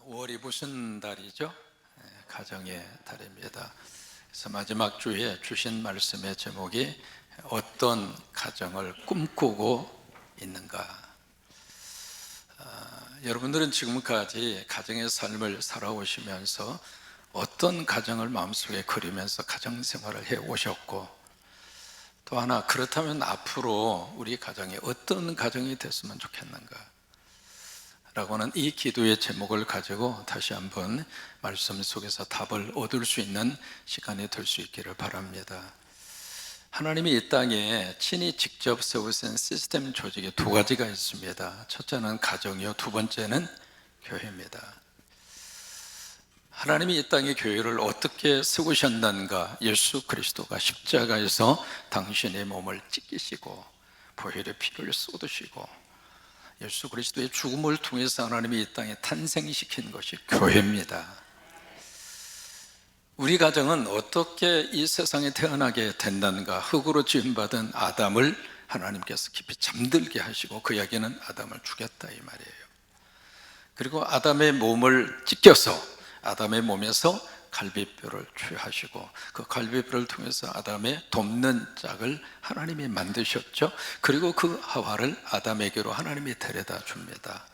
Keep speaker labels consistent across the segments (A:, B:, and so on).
A: 5월이 무슨 달이죠? 가정의 달입니다. 그래서 마지막 주에 주신 말씀의 제목이 어떤 가정을 꿈꾸고 있는가? 여러분들은 지금까지 가정의 삶을 살아오시면서 어떤 가정을 마음속에 그리면서 가정 생활을 해 오셨고, 또 하나 그렇다면 앞으로 우리 가정이 어떤 가정이 됐으면 좋겠는가? 라고는 이 기도의 제목을 가지고 다시 한번 말씀 속에서 답을 얻을 수 있는 시간이 될 수 있기를 바랍니다. 하나님이 이 땅에 친히 직접 세우신 시스템 조직이 두 가지가 있습니다. 첫째는 가정이요, 두 번째는 교회입니다. 하나님이 이 땅에 교회를 어떻게 세우셨는가? 예수 그리스도가 십자가에서 당신의 몸을 찢기시고 보혈의 피를 쏟으시고 예수 그리스도의 죽음을 통해서 하나님이 이 땅에 탄생시킨 것이 교회입니다. 우리 가정은 어떻게 이 세상에 태어나게 된다는가? 흙으로 지음받은 아담을 하나님께서 깊이 잠들게 하시고 그 이야기는 아담을 죽였다 이 말이에요. 그리고 아담의 몸을 찢겨서 아담의 몸에서 갈비뼈를 취하시고 그 갈비뼈를 통해서 아담의 돕는 짝을 하나님이 만드셨죠. 그리고 그 하와를 아담에게로 하나님이 데려다 줍니다.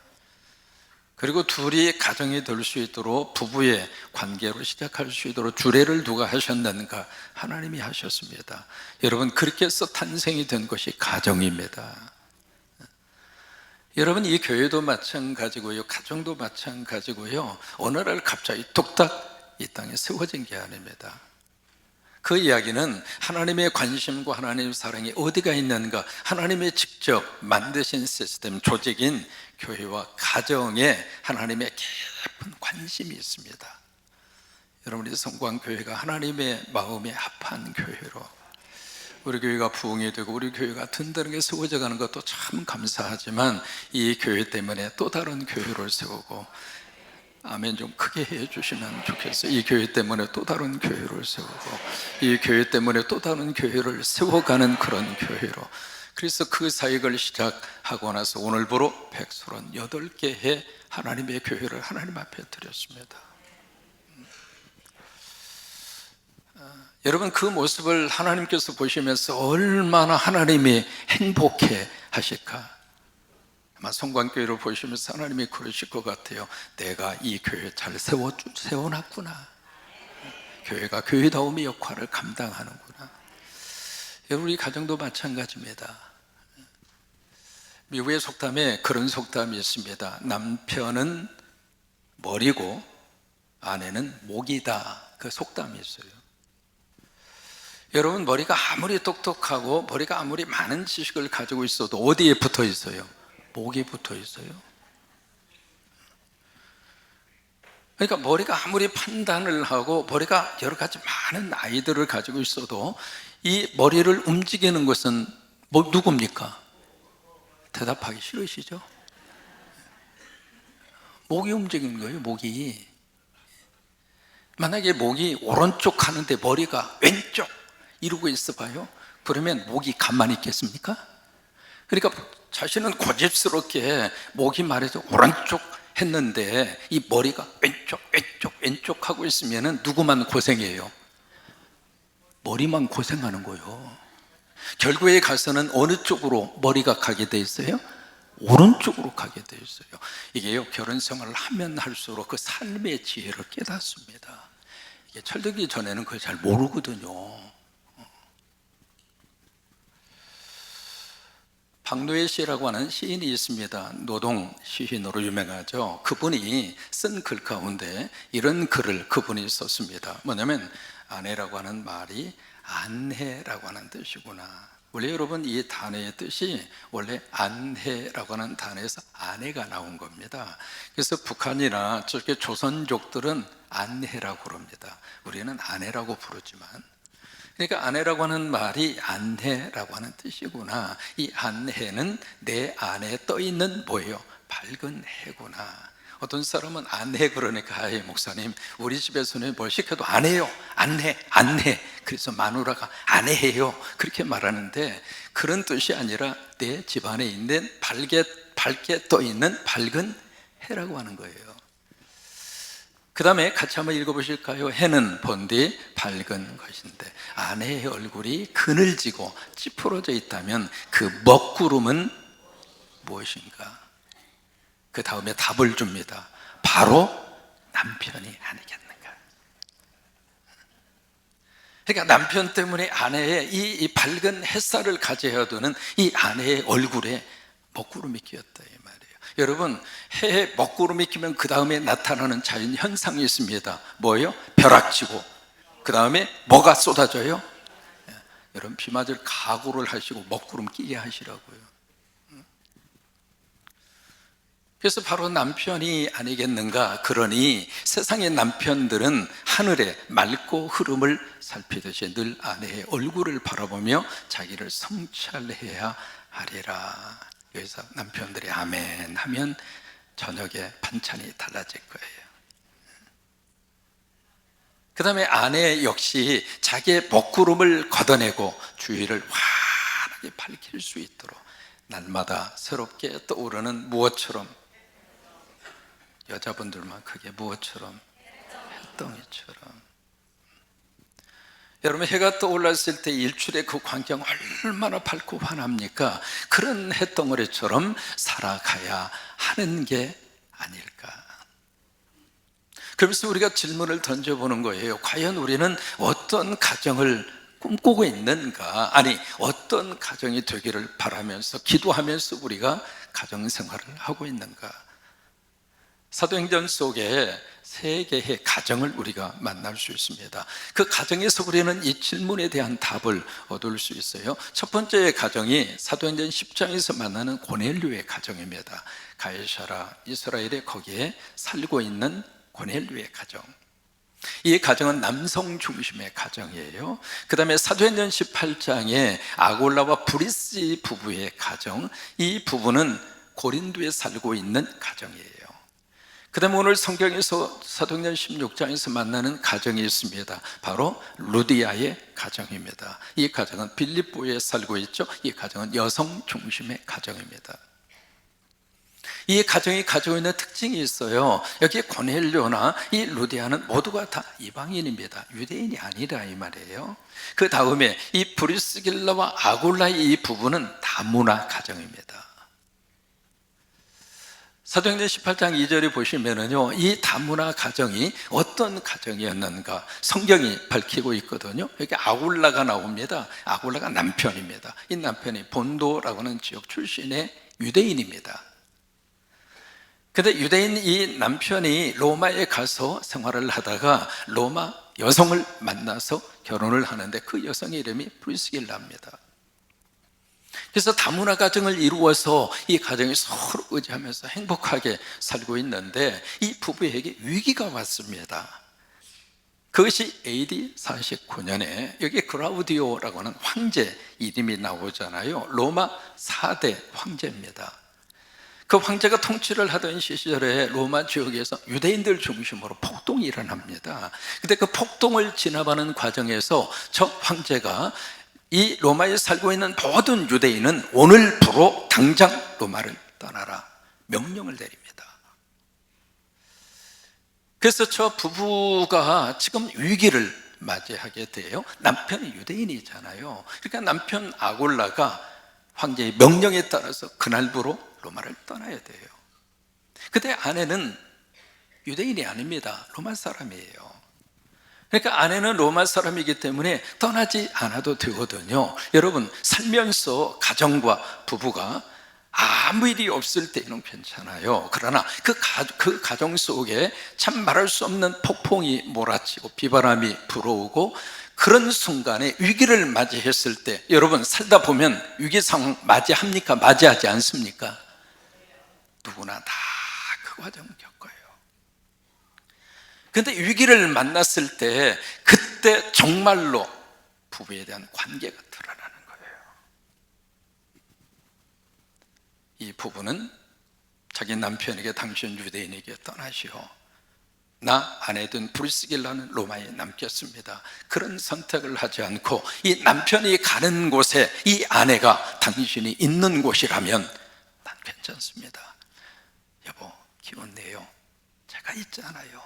A: 그리고 둘이 가정이 될 수 있도록 부부의 관계로 시작할 수 있도록 주례를 누가 하셨는가? 하나님이 하셨습니다. 여러분, 그렇게 해서 탄생이 된 것이 가정입니다. 여러분, 이 교회도 마찬가지고요, 가정도 마찬가지고요, 어느 날 갑자기 뚝딱 이 땅에 세워진 게 아닙니다. 그 이야기는 하나님의 관심과 하나님의 사랑이 어디가 있는가? 하나님의 직접 만드신 시스템 조직인 교회와 가정에 하나님의 깊은 관심이 있습니다. 여러분이 성광교회가 하나님의 마음에 합한 교회로 우리 교회가 부흥이 되고 우리 교회가 든든하게 세워져 가는 것도 참 감사하지만 이 교회 때문에 또 다른 교회를 세우고, 아멘 좀 크게 해주시면 좋겠어요. 이 교회 때문에 또 다른 교회를 세우고 이 교회 때문에 또 다른 교회를 세워가는 그런 교회로, 그래서 그 사역을 시작하고 나서 오늘부로 138개의 하나님의 교회를 하나님 앞에 드렸습니다. 여러분, 그 모습을 하나님께서 보시면서 얼마나 하나님이 행복해 하실까? 아마 성광교회를 보시면서 하나님이 그러실 것 같아요. 내가 이 교회 잘 세워놨구나. 교회가 교회다움의 역할을 감당하는구나. 여러분, 우리 가정도 마찬가지입니다. 미국의 속담에 그런 속담이 있습니다. 남편은 머리고 아내는 목이다. 그 속담이 있어요. 여러분, 머리가 아무리 똑똑하고 머리가 아무리 많은 지식을 가지고 있어도 어디에 붙어 있어요? 목에 붙어 있어요. 그러니까 머리가 아무리 판단을 하고 머리가 여러 가지 많은 아이디어를 가지고 있어도 이 머리를 움직이는 것은 누굽니까? 대답하기 싫으시죠? 목이 움직이는 거예요. 목이. 만약에 목이 오른쪽 하는데 머리가 왼쪽 이러고 있어 봐요. 그러면 목이 가만히 있겠습니까? 그러니까 자신은 고집스럽게 목이 말해서 오른쪽 했는데 이 머리가 왼쪽 하고 있으면 누구만 고생해요? 머리만 고생하는 거예요. 결국에 가서는 어느 쪽으로 머리가 가게 돼 있어요? 오른쪽으로 가게 돼 있어요. 이게요, 결혼 생활을 하면 할수록 그 삶의 지혜를 깨닫습니다. 이게 철들기 전에는 그걸 잘 모르거든요. 박노해 씨라고 하는 시인이 있습니다. 노동 시인으로 유명하죠. 그분이 쓴 글 가운데 이런 글을 그분이 썼습니다. 뭐냐면 아내라고 하는 말이 안해라고 하는 뜻이구나. 원래 여러분, 이 단어의 뜻이 원래 안해라고 하는 단어에서 아내가 나온 겁니다. 그래서 북한이나 저렇게 조선족들은 안해라고 부릅니다. 우리는 아내라고 부르지만, 그러니까 아내라고 하는 말이 안해라고 하는 뜻이구나. 이 안해는 내 안에 떠있는 뭐예요? 밝은 해구나. 어떤 사람은 안해 그러니까, 아예 목사님 우리 집에서는 뭘 시켜도 안 해요. 안해. 그래서 마누라가 안해해요 그렇게 말하는데, 그런 뜻이 아니라 내 집안에 있는 밝게 떠있는 밝은 해라고 하는 거예요. 그 다음에 같이 한번 읽어보실까요? 해는 본 뒤 밝은 것인데 아내의 얼굴이 그늘지고 찌푸러져 있다면 그 먹구름은 무엇인가? 그 다음에 답을 줍니다. 바로 남편이 아니겠는가? 그러니까 남편 때문에 아내의 이 밝은 햇살을 가져야 되는 이 아내의 얼굴에 먹구름이 끼었다 이 말이에요. 여러분, 해에 먹구름이 끼면 그 다음에 나타나는 자연 현상이 있습니다. 뭐예요? 벼락치고 그 다음에 뭐가 쏟아져요? 여러분, 비 맞을 각오를 하시고 먹구름 끼게 하시라고요. 그래서 바로 남편이 아니겠는가? 그러니 세상의 남편들은 하늘의 맑고 흐름을 살피듯이 늘 아내의 얼굴을 바라보며 자기를 성찰해야 하리라. 여기서 남편들이 아멘 하면 저녁에 반찬이 달라질 거예요. 그 다음에 아내 역시 자기의 먹구름을 걷어내고 주위를 환하게 밝힐 수 있도록 날마다 새롭게 떠오르는 무엇처럼? 여자분들만 크게 무엇처럼? 햇덩이처럼. 여러분, 해가 떠올랐을 때 일출의 그 광경 얼마나 밝고 환합니까? 그런 햇덩어리처럼 살아가야 하는 게 아닐까. 그러면서 우리가 질문을 던져보는 거예요. 과연 우리는 어떤 가정을 꿈꾸고 있는가? 아니, 어떤 가정이 되기를 바라면서 기도하면서 우리가 가정생활을 하고 있는가? 사도행전 속에 세 개의 가정을 우리가 만날 수 있습니다. 그 가정에서 우리는 이 질문에 대한 답을 얻을 수 있어요. 첫 번째 가정이 사도행전 10장에서 만나는 고넬료의 가정입니다. 가이사라 이스라엘에 거기에 살고 있는 고넬료의 가정. 이 가정은 남성 중심의 가정이에요. 그 다음에 사도행전 18장에 아골라와 브리스 부부의 가정, 이 부부는 고린도에 살고 있는 가정이에요. 그 다음에 오늘 성경에서 사도행전 16장에서 만나는 가정이 있습니다. 바로 루디아의 가정입니다. 이 가정은 빌립보에 살고 있죠. 이 가정은 여성 중심의 가정입니다. 이 가정이 가지고 있는 특징이 있어요. 여기 고넬료나 이 루디아는 모두가 다 이방인입니다. 유대인이 아니라 이 말이에요. 그 다음에 이 브리스길라와 아굴라의 이 부부는 다문화 가정입니다. 사도행전 18장 2절에 보시면은요, 이 다문화 가정이 어떤 가정이었는가 성경이 밝히고 있거든요. 여기 아굴라가 나옵니다. 아굴라가 남편입니다. 이 남편이 본도라고 하는 지역 출신의 유대인입니다. 근데 유대인 이 남편이 로마에 가서 생활을 하다가 로마 여성을 만나서 결혼을 하는데 그 여성의 이름이 브리스길라입니다. 그래서 다문화 가정을 이루어서 이 가정이 서로 의지하면서 행복하게 살고 있는데 이 부부에게 위기가 왔습니다. 그것이 AD 49년에 여기 그라우디오라고 하는 황제 이름이 나오잖아요. 로마 4대 황제입니다. 그 황제가 통치를 하던 시절에 로마 지역에서 유대인들 중심으로 폭동이 일어납니다. 근데 그 폭동을 진압하는 과정에서 저 황제가 이 로마에 살고 있는 모든 유대인은 오늘부로 당장 로마를 떠나라 명령을 내립니다. 그래서 저 부부가 지금 위기를 맞이하게 돼요. 남편이 유대인이잖아요. 그러니까 남편 아골라가 황제의 명령에 따라서 그날부로 로마를 떠나야 돼요. 근데 아내는 유대인이 아닙니다. 로마 사람이에요. 그러니까 아내는 로마 사람이기 때문에 떠나지 않아도 되거든요. 여러분, 살면서 가정과 부부가 아무 일이 없을 때는 괜찮아요. 그러나 그 가정 속에 참 말할 수 없는 폭풍이 몰아치고 비바람이 불어오고 그런 순간에 위기를 맞이했을 때 여러분, 살다 보면 위기 상황 맞이합니까? 맞이하지 않습니까? 누구나 다 그 과정을 겪어요. 그런데 위기를 만났을 때 그때 정말로 부부에 대한 관계가 드러나는 거예요. 이 부부는 자기 남편에게 당신 유대인에게 떠나시오. 나 아내든 브리스길라는 로마에 남겼습니다. 그런 선택을 하지 않고 이 남편이 가는 곳에 이 아내가 당신이 있는 곳이라면 난 괜찮습니다. 여보, 기운 내요. 제가 있잖아요.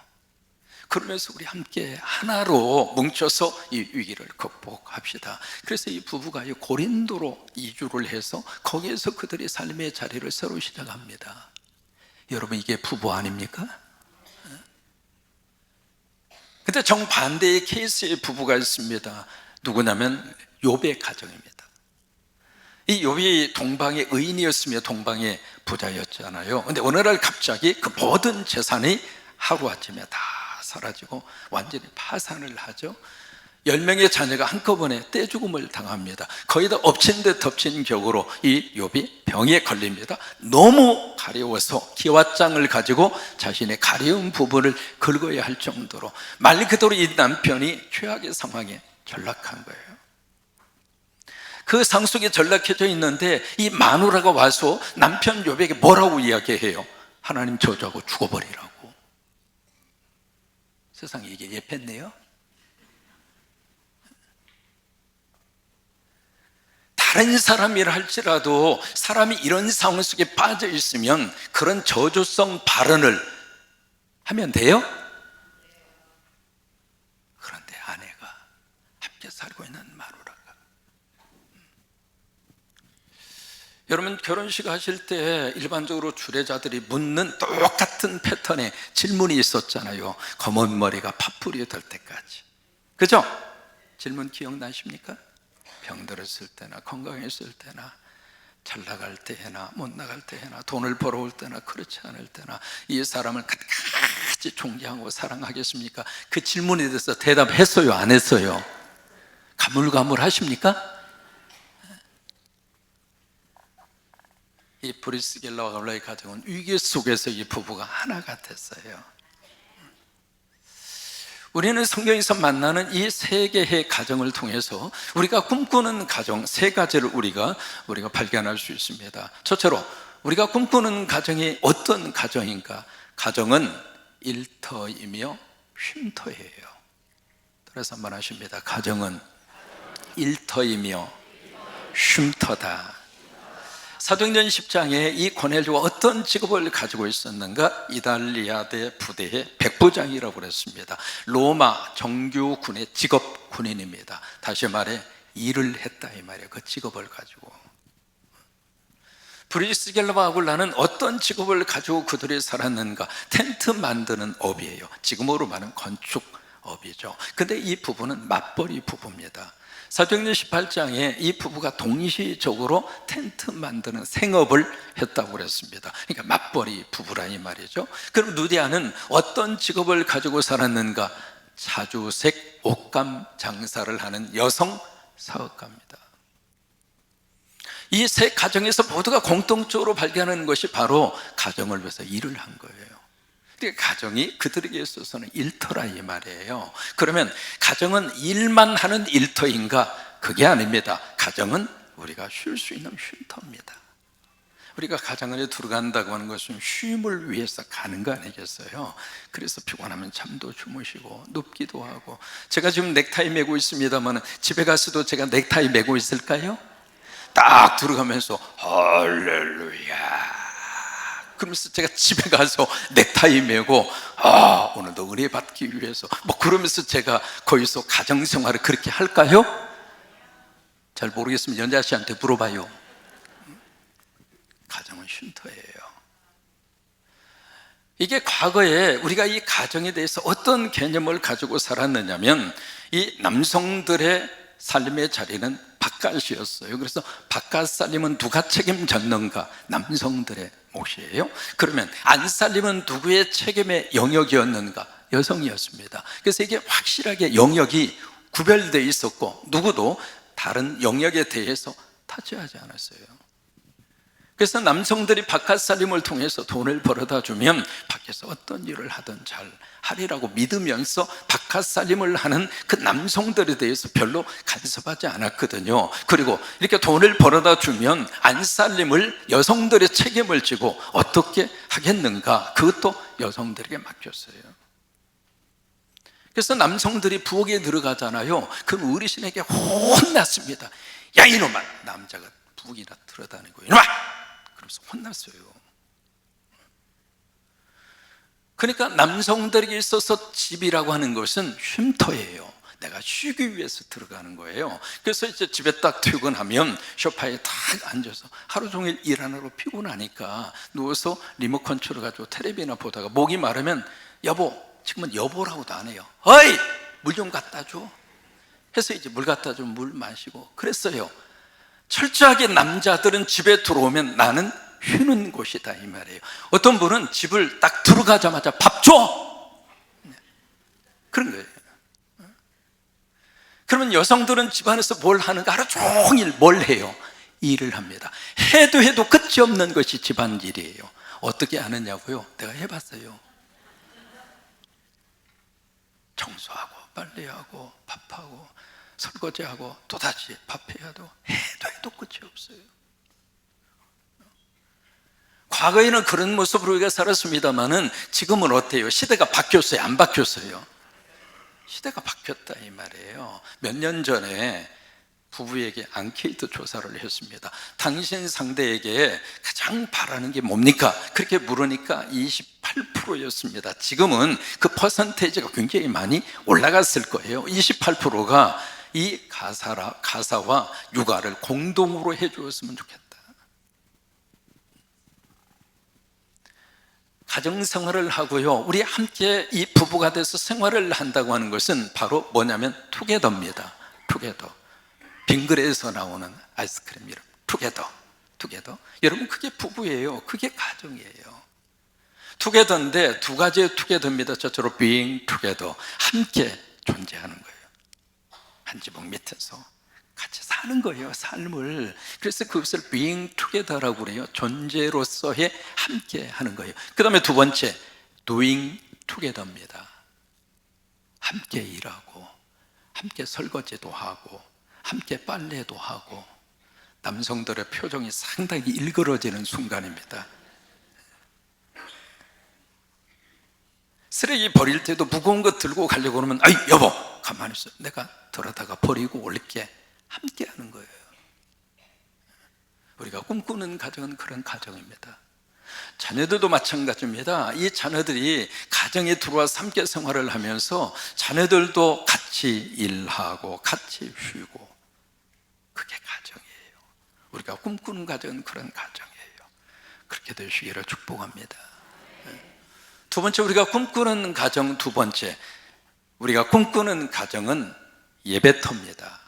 A: 그러면서 우리 함께 하나로 뭉쳐서 이 위기를 극복합시다. 그래서 이 부부가 고린도로 이주를 해서 거기에서 그들의 삶의 자리를 새로 시작합니다. 여러분, 이게 부부 아닙니까? 근데 정반대의 케이스의 부부가 있습니다. 누구냐면 욥의 가정입니다. 이 욥이 동방의 의인이었으며 동방의 부자였잖아요. 근데 어느 날 갑자기 그 모든 재산이 하루아침에 다 사라지고 완전히 파산을 하죠. 10명의 자녀가 한꺼번에 떼죽음을 당합니다. 거의 다 엎친 데 덮친 격으로 이 욥이 병에 걸립니다. 너무 가려워서 기왓장을 가지고 자신의 가려운 부분을 긁어야 할 정도로 말 그대로 이 남편이 최악의 상황에 전락한 거예요. 그 상속에 전락해져 있는데 이 마누라가 와서 남편 욥에게 뭐라고 이야기해요? 하나님 저주하고 죽어버리라고. 세상에 이게 예패네요. 다른 사람이라 할지라도 사람이 이런 상황 속에 빠져 있으면 그런 저주성 발언을 하면 돼요? 그런데 아내가 함께 살고 있는 마누라가, 여러분 결혼식 하실 때 일반적으로 주례자들이 묻는 똑같은 패턴의 질문이 있었잖아요. 검은 머리가 팥뿌리 될 때까지. 그죠? 질문 기억나십니까? 병들었을 때나 건강했을 때나 잘 나갈 때나 못 나갈 때나 돈을 벌어올 때나 그렇지 않을 때나 이 사람을 끝까지 존경하고 사랑하겠습니까? 그 질문에 대해서 대답했어요? 안 했어요? 가물가물하십니까? 이 브리스길라와 아굴라의 가정은 위기 속에서 이 부부가 하나가 됐어요. 우리는 성경에서 만나는 이 세 개의 가정을 통해서 우리가 꿈꾸는 가정 세 가지를 우리가 발견할 수 있습니다. 첫째로 우리가 꿈꾸는 가정이 어떤 가정인가? 가정은 일터이며 쉼터예요. 따라서 한번 하십니다. 가정은 일터이며 쉼터다. 사도행전 10장에 이 고넬료가 어떤 직업을 가지고 있었는가? 이달리아대 부대의 백부장이라고 그랬습니다. 로마 정규군의 직업 군인입니다. 다시 말해 일을 했다 이 말이에요. 그 직업을 가지고. 브리스길라와 아굴라는 어떤 직업을 가지고 그들이 살았는가? 텐트 만드는 업이에요. 지금으로 말하는 건축업이죠. 근데 이 부부는 맞벌이 부부입니다. 사도행전 18장에 이 부부가 동시적으로 텐트 만드는 생업을 했다고 그랬습니다. 그러니까 맞벌이 부부라 이 말이죠. 그럼 누디아는 어떤 직업을 가지고 살았는가? 자주색 옷감 장사를 하는 여성 사업가입니다. 이 세 가정에서 모두가 공통적으로 발견하는 것이 바로 가정을 위해서 일을 한 거예요. 가정이 그들에게 있어서는 일터라 이 말이에요. 그러면 가정은 일만 하는 일터인가? 그게 아닙니다. 가정은 우리가 쉴 수 있는 쉼터입니다. 우리가 가정 안에 들어간다고 하는 것은 쉼을 위해서 가는 거 아니겠어요? 그래서 피곤하면 잠도 주무시고 눕기도 하고. 제가 지금 넥타이 메고 있습니다만 집에 가서도 제가 넥타이 메고 있을까요? 딱 들어가면서 할렐루야 그러면서 제가 집에 가서 넥타이 메고 오늘도 은혜 받기 위해서 그러면서 제가 거기서 가정생활을 그렇게 할까요? 잘 모르겠으면 연자 씨한테 물어봐요. 가정은 쉼터예요. 이게 과거에 우리가 이 가정에 대해서 어떤 개념을 가지고 살았느냐면 이 남성들의 삶의 자리는 바깥이었어요. 그래서 바깥 살림은 누가 책임졌는가? 남성들의 몫이에요. 그러면 안 살림은 누구의 책임의 영역이었는가? 여성이었습니다. 그래서 이게 확실하게 영역이 구별되어 있었고 누구도 다른 영역에 대해서 타치하지 않았어요. 그래서 남성들이 바깥 살림을 통해서 돈을 벌어다 주면 밖에서 어떤 일을 하든 잘 하리라고 믿으면서 바깥 살림을 하는 그 남성들에 대해서 별로 간섭하지 않았거든요. 그리고 이렇게 돈을 벌어다 주면 안 살림을 여성들의 책임을 지고 어떻게 하겠는가? 그것도 여성들에게 맡겼어요. 그래서 남성들이 부엌에 들어가잖아요. 그럼 어르신에게 혼났습니다. 야 이놈아, 남자가 부엌이나 들어다니고 이놈아! 그러면서 혼났어요. 그러니까 남성들에게 있어서 집이라고 하는 것은 쉼터예요. 내가 쉬기 위해서 들어가는 거예요. 그래서 이제 집에 딱 퇴근하면 소파에 딱 앉아서 하루 종일 일하느라고 피곤하니까 누워서 리모컨 컨트롤 가지고 텔레비나 보다가 목이 마르면 여보, 지금은 여보라고도 안 해요. 어이! 물 좀 갖다 줘. 해서 이제 물 갖다 주면 물 마시고 그랬어요. 철저하게 남자들은 집에 들어오면 나는 쉬는 곳이다 이 말이에요. 어떤 분은 집을 딱 들어가자마자 밥 줘! 그런 거예요. 그러면 여성들은 집안에서 뭘 하는가? 하루 종일 뭘 해요? 일을 합니다. 해도 끝이 없는 것이 집안일이에요. 어떻게 하느냐고요? 내가 해봤어요. 청소하고 빨래하고 밥하고 설거지하고 또다시 밥해야 해도 끝이 없어요. 과거에는 그런 모습으로 우리가 살았습니다만은 지금은 어때요? 시대가 바뀌었어요? 안 바뀌었어요? 시대가 바뀌었다 이 말이에요. 몇 년 전에 부부에게 앙케이트 조사를 했습니다. 당신 상대에게 가장 바라는 게 뭡니까? 그렇게 물으니까 28%였습니다. 지금은 그 퍼센테이지가 굉장히 많이 올라갔을 거예요. 28%가 이 가사와 육아를 공동으로 해주었으면 좋겠다. 가정생활을 하고요, 우리 함께 이 부부가 돼서 생활을 한다고 하는 것은 바로 뭐냐면 투게더입니다. 투게더. 빙그레에서 나오는 아이스크림 이름 투게더. 여러분 그게 부부예요. 그게 가정이에요. 투게더인데 두 가지의 투게더입니다. 저처럼 being together, 함께 존재하는 거예요. 한 지붕 밑에서 같이 사는 거예요, 삶을. 그래서 그것을 being together라고 그래요. 존재로서의 함께 하는 거예요. 그 다음에 두 번째 doing together입니다. 함께 일하고 함께 설거지도 하고 함께 빨래도 하고. 남성들의 표정이 상당히 일그러지는 순간입니다. 쓰레기 버릴 때도 무거운 거 들고 가려고 그러면 아이 여보 가만히 있어, 내가 들어다가 버리고 올게. 함께 하는 거예요. 우리가 꿈꾸는 가정은 그런 가정입니다. 자녀들도 마찬가지입니다. 이 자녀들이 가정에 들어와서 함께 생활을 하면서 자녀들도 같이 일하고 같이 쉬고, 그게 가정이에요. 우리가 꿈꾸는 가정은 그런 가정이에요. 그렇게 되시기를 축복합니다. 두 번째, 우리가 꿈꾸는 가정, 우리가 꿈꾸는 가정은 예배터입니다.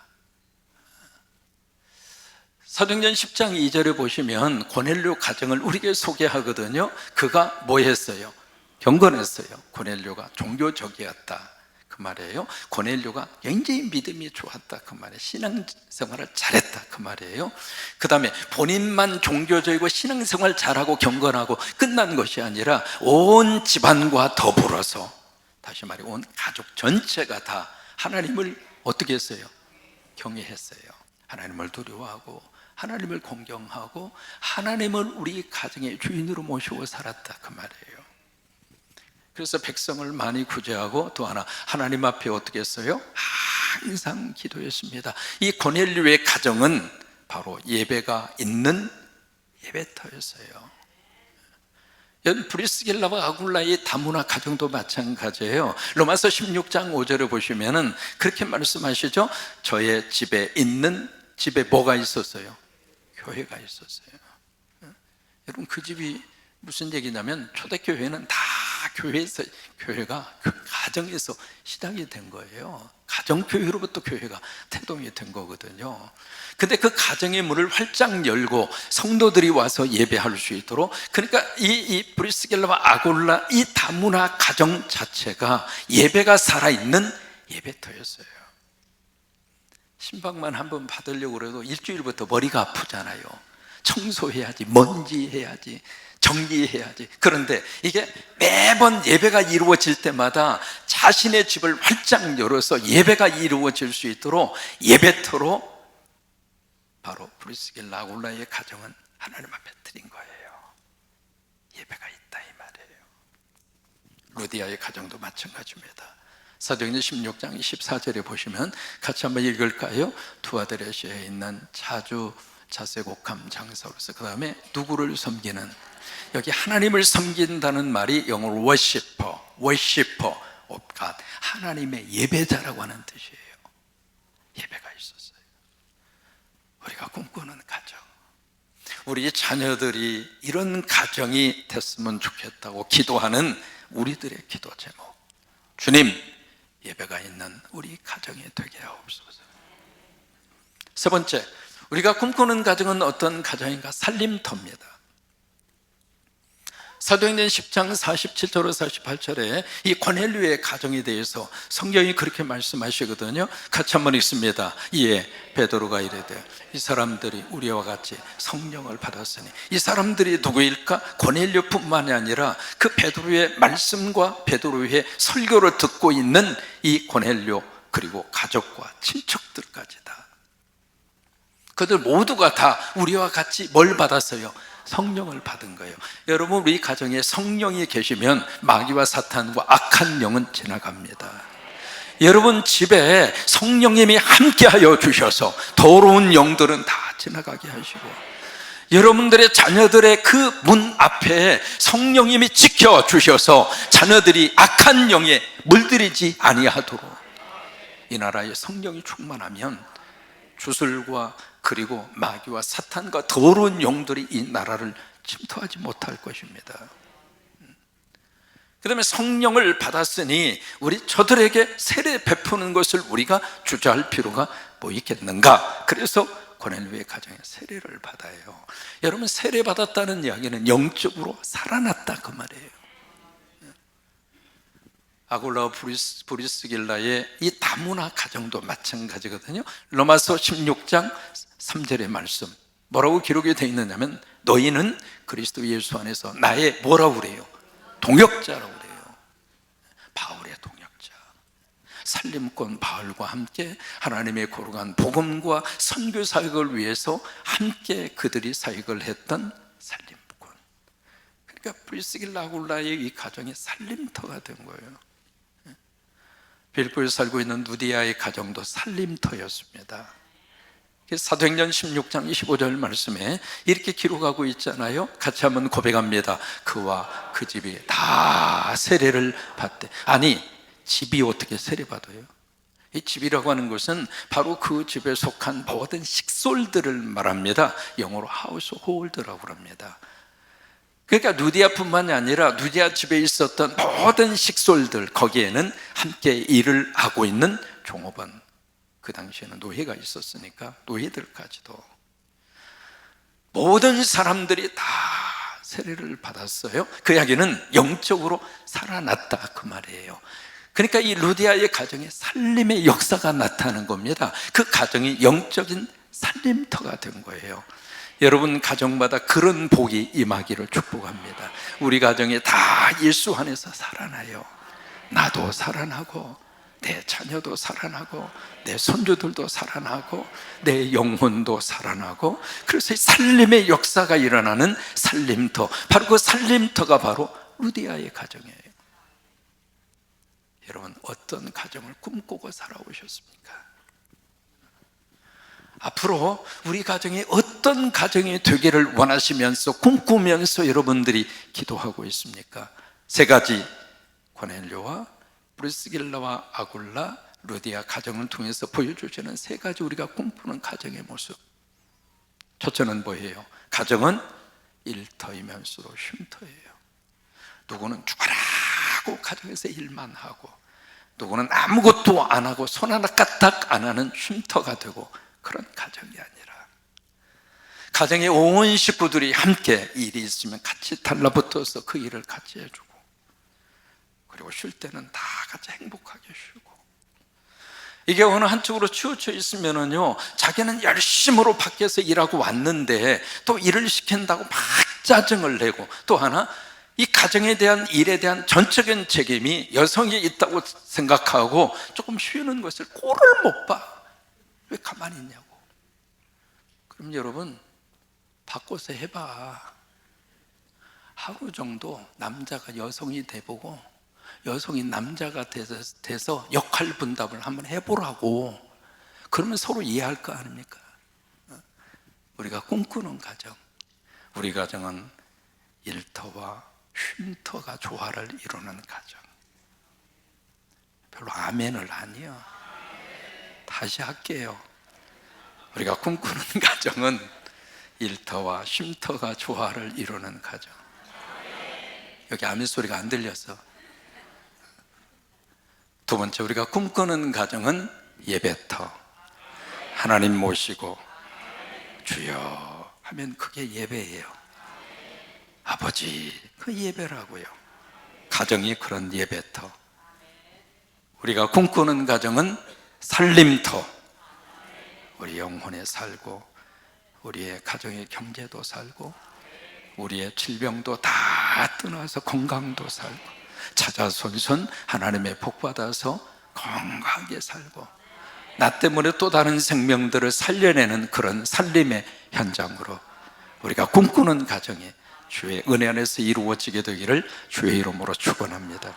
A: 사도행전 10장 2절에 보시면 고넬료 가정을 우리에게 소개하거든요. 그가 뭐 했어요? 경건했어요. 고넬료가 종교적이었다 그 말이에요. 고넬료가 굉장히 믿음이 좋았다 그 말이에요. 신앙생활을 잘했다 그 말이에요. 그 다음에 본인만 종교적이고 신앙생활 잘하고 경건하고 끝난 것이 아니라 온 집안과 더불어서, 다시 말해 온 가족 전체가 다 하나님을 어떻게 했어요? 경외했어요. 하나님을 두려워하고 하나님을 공경하고 하나님을 우리 가정의 주인으로 모시고 살았다 그 말이에요. 그래서 백성을 많이 구제하고 또 하나, 하나님 앞에 어떻게 했어요? 항상 기도했습니다. 이 고넬료의 가정은 바로 예배가 있는 예배터였어요. 브리스길라와 아굴라의 다문화 가정도 마찬가지예요. 로마서 16장 5절에 보시면은 그렇게 말씀하시죠. 저의 집에 뭐가 있었어요? 교회가 있었어요. 여러분 그 집이 무슨 얘기냐면 초대교회는 다 교회가 그 가정에서 시작이 된 거예요. 가정교회로부터 교회가 태동이 된 거거든요. 근데 그 가정의 문을 활짝 열고 성도들이 와서 예배할 수 있도록, 그러니까 이 브리스길라와 아골라 이 다문화 가정 자체가 예배가 살아있는 예배터였어요. 신방만 한번 받으려고 해도 일주일부터 머리가 아프잖아요. 청소해야지, 먼지 해야지, 정리해야지. 그런데 이게 매번 예배가 이루어질 때마다 자신의 집을 활짝 열어서 예배가 이루어질 수 있도록 예배터로 바로 브리스길라 아굴라의 가정은 하나님 앞에 드린 거예요. 예배가 있다 이 말이에요. 루디아의 가정도 마찬가지입니다. 사도행전 16장 14절에 보시면 같이 한번 읽을까요? 두아드레시아에 있는 자주 자세곡함 장사로서, 그 다음에 누구를 섬기는, 여기 하나님을 섬긴다는 말이 영어로 worshiper of God, 하나님의 예배자라고 하는 뜻이에요. 예배가 있었어요. 우리가 꿈꾸는 가정, 우리 자녀들이 이런 가정이 됐으면 좋겠다고 기도하는 우리들의 기도 제목, 주님, 예배가 있는 우리 가정이 되게 하옵소서. 세 번째, 우리가 꿈꾸는 가정은 어떤 가정인가? 살림터입니다. 사도행전 10장 47절로 48절에 이 고넬료의 가정에 대해서 성경이 그렇게 말씀하시거든요. 같이 한번 읽습니다. 이에 베드로가 이르되 이 사람들이 우리와 같이 성령을 받았으니, 이 사람들이 누구일까? 고넬료뿐만이 아니라 그 베드로의 말씀과 베드로의 설교를 듣고 있는 이 고넬료, 그리고 가족과 친척들까지다. 그들 모두가 다 우리와 같이 뭘 받았어요? 성령을 받은 거예요. 여러분, 우리 가정에 성령이 계시면 마귀와 사탄과 악한 영은 지나갑니다. 여러분 집에 성령님이 함께하여 주셔서 더러운 영들은 다 지나가게 하시고, 여러분들의 자녀들의 그 문 앞에 성령님이 지켜주셔서 자녀들이 악한 영에 물들이지 아니하도록, 이 나라에 성령이 충만하면 주술과 그리고 마귀와 사탄과 더러운 영들이 이 나라를 침투하지 못할 것입니다. 그 다음에 성령을 받았으니 우리 저들에게 세례 베푸는 것을 우리가 주저할 필요가 뭐 있겠는가? 그래서 고넬료의 가정에 세례를 받아요. 여러분, 세례 받았다는 이야기는 영적으로 살아났다 그 말이에요. 아굴라와 브리스길라의 이 다문화 가정도 마찬가지거든요. 로마서 16장 3절의 말씀, 뭐라고 기록이 되어 있느냐면, 너희는 그리스도 예수 안에서 나의 뭐라고 그래요? 동역자라고 그래요. 바울의 동역자. 살림꾼 바울과 함께 하나님의 거룩한 복음과 선교 사역을 위해서 함께 그들이 사역을 했던 살림꾼. 그러니까 브리스길라 아굴라의 이 가정이 살림터가 된 거예요. 빌보에 살고 있는 누디아의 가정도 살림터였습니다. 사도행전 16장 25절 말씀에 이렇게 기록하고 있잖아요. 같이 한번 고백합니다. 그와 그 집이 다 세례를 받대. 아니, 집이 어떻게 세례받아요? 이 집이라고 하는 것은 바로 그 집에 속한 모든 식솔들을 말합니다. 영어로 하우스홀드라고 합니다. 그러니까 누디아뿐만이 아니라 누디아 집에 있었던 모든 식솔들, 거기에는 함께 일을 하고 있는 종업원, 그 당시에는 노예가 있었으니까 노예들까지도 모든 사람들이 다 세례를 받았어요. 그 이야기는 영적으로 살아났다 그 말이에요. 그러니까 이 루디아의 가정에 살림의 역사가 나타나는 겁니다. 그 가정이 영적인 살림터가 된 거예요. 여러분 가정마다 그런 복이 임하기를 축복합니다. 우리 가정이 다 예수 안에서 살아나요. 나도 살아나고 내 자녀도 살아나고 내 손주들도 살아나고 내 영혼도 살아나고, 그래서 이 살림의 역사가 일어나는 살림터, 바로 그 살림터가 바로 루디아의 가정이에요. 여러분, 어떤 가정을 꿈꾸고 살아오셨습니까? 앞으로 우리 가정이 어떤 가정이 되기를 원하시면서 꿈꾸면서 여러분들이 기도하고 있습니까? 세 가지, 고넬료와 브리스길라와 아굴라, 루디아 가정을 통해서 보여주시는 세 가지 우리가 꿈꾸는 가정의 모습. 첫째는 뭐예요? 가정은 일터이면서도 쉼터예요. 누구는 죽어라고 가정에서 일만 하고, 누구는 아무것도 안 하고 손 하나 까딱 안 하는 쉼터가 되고, 그런 가정이 아니라 가정의 온 식구들이 함께 일이 있으면 같이 달라붙어서 그 일을 같이 해주고, 그리고 쉴 때는 다 같이 행복하게 쉬고, 이게 어느 한쪽으로 치우쳐 있으면은요, 자기는 열심으로 밖에서 일하고 왔는데 또 일을 시킨다고 막 짜증을 내고, 또 하나 이 가정에 대한 일에 대한 전적인 책임이 여성이 있다고 생각하고 조금 쉬는 것을 꼴을 못 봐. 왜 가만히 있냐고. 그럼 여러분, 바꿔서 해봐. 하루 정도 남자가 여성이 돼보고 여성이 남자가 돼서 역할 분담을 한번 해보라고. 그러면 서로 이해할 거 아닙니까? 우리가 꿈꾸는 가정, 우리 가정은 일터와 쉼터가 조화를 이루는 가정. 별로 아멘을 아니요. 다시 할게요. 우리가 꿈꾸는 가정은 일터와 쉼터가 조화를 이루는 가정. 여기 아멘 소리가 안 들려서. 두 번째, 우리가 꿈꾸는 가정은 예배터. 하나님 모시고 주여 하면 그게 예배예요. 아버지, 그 예배라고요. 가정이 그런 예배터. 우리가 꿈꾸는 가정은 살림터. 우리 영혼에 살고, 우리의 가정의 경제도 살고, 우리의 질병도 다 떠나서 건강도 살고, 찾아솔선 하나님의 복 받아서 건강하게 살고, 나 때문에 또 다른 생명들을 살려내는 그런 살림의 현장으로 우리가 꿈꾸는 가정이 주의 은혜 안에서 이루어지게 되기를 주의 이름으로 축원합니다.